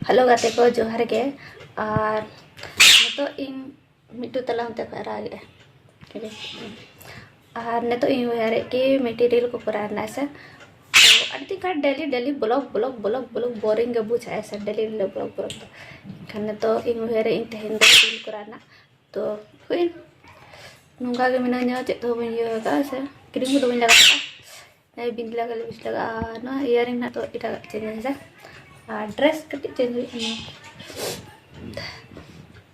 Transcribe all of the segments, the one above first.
hello गाते को जोहार के और नेतो इन मिट्टू तलाम ते रागे और नेतो इन यारे के मटेरियल को कराना है तो अड़ी का daily daily blog blog blog blog boring के बुझा है डेली डेली ब्लॉग ब्लॉग खाने तो इन यारे इन तहन दो रील कराना तो हुई नुंगा के मिना चेक तो बन का से क्रीम तो बन लगा बिंद लगा लिपस लगा ना इयरिंग ना तो इटा चेंज है ड्रेस कटी चेंज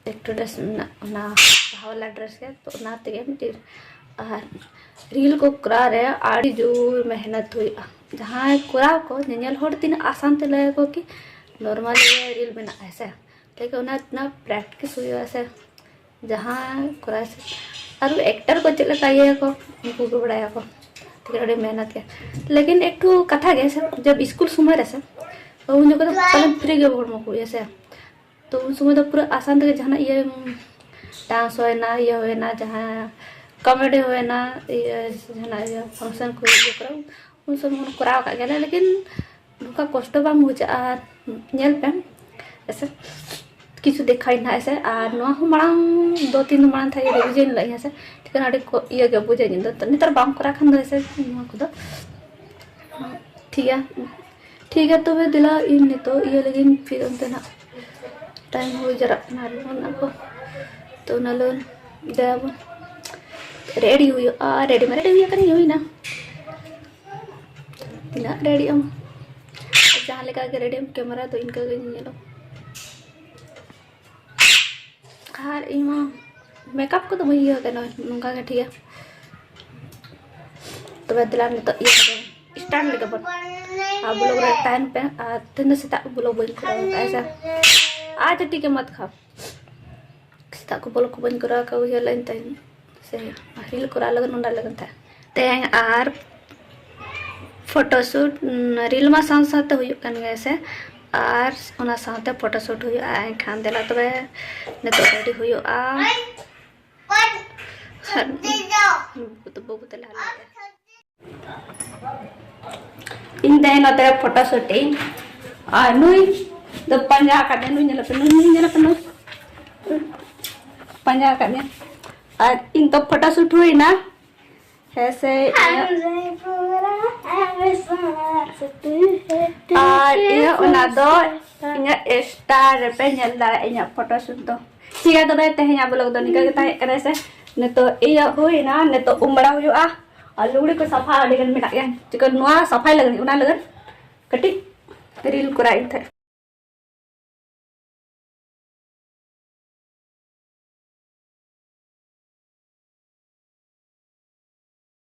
एक ड्रेस ना वाला ड्रेस के तो ना तेगे मिट्टी रील को करा रे आड़ी जोर मेहनत हुई जहाँ करा को नेल होड़ तीन आसान ते लगे को कि नॉर्मल रील बना ऐसे लेकिन उन्हें इतना प्रैक्टिस हुई ऐसे जहाँ करा से और एक्टर को चले का ये को उनको को बढ़ाया को ठीक मेहनत के लेकिन एक तो कथा गए जब स्कूल समय रहे तो उन जगह तो पहले फ्री के बोर्ड में ऐसे तो उन समय तो पूरा आसान थे जहाँ ये डांस होए ना ये होए ना जहाँ कॉमेडी होए ना ये जहाँ फंक्शन को ये करो उन सब मन करा का गया लेकिन उनका कष्ट बाम बुझा नेल पे ऐसे किछु दिखाई ना ऐसे और नो मांग 2-3 मांग था ये रिविजन लगे ऐसे ठीक है ना ये के बुझे जिंदा तो नितर बाम करा खंद ऐसे को ठीक है तो वे दिला इन तो ये लेकिन फिर उनते ना टाइम हो जरा ना को तो ना लोन देव रेडी हुई रेडी में रेडी हुई करी हुई ना ना रेडी हम जहाँ लेकर के रेडी हम कैमरा तो इनका ये लो हाँ इमा मेकअप को तो वही होगा ना उनका ठीक है तो वे दिला तो ये स्टैंड लेकर बन ब्लॉग टाइम पे तीन सीता ब्लॉग बन करा ऐसा आज ठीक है मत खाओ सीता को ब्लॉग बन करा का ये लाइन टाइम से रील करा लगन उंडा लगन था तेंग आर फोटोशूट रील मा साथ साथ हुई कन ऐसे आर उना साथे फोटोशूट हुई आए खान देला तबे ने तो रेडी हुई तो बहुत ला इन देन अते फोटो शूटिंग नुई द पंजा का दे नुई नेला पे पंजा का दे और इन तो फोटो शूट हुई ना ऐसे और ये उना दो इना स्टार पे नेला इना फोटो शूट दो ठीक है तो तेहया ब्लॉग दो निकल के ताहे से ने तो ये हुई ना ने तो उमड़ा हुआ और लुगड़ी को सफा लगन में चिकन नुआ सफाई लगन उना लगन कटी रील कराई थे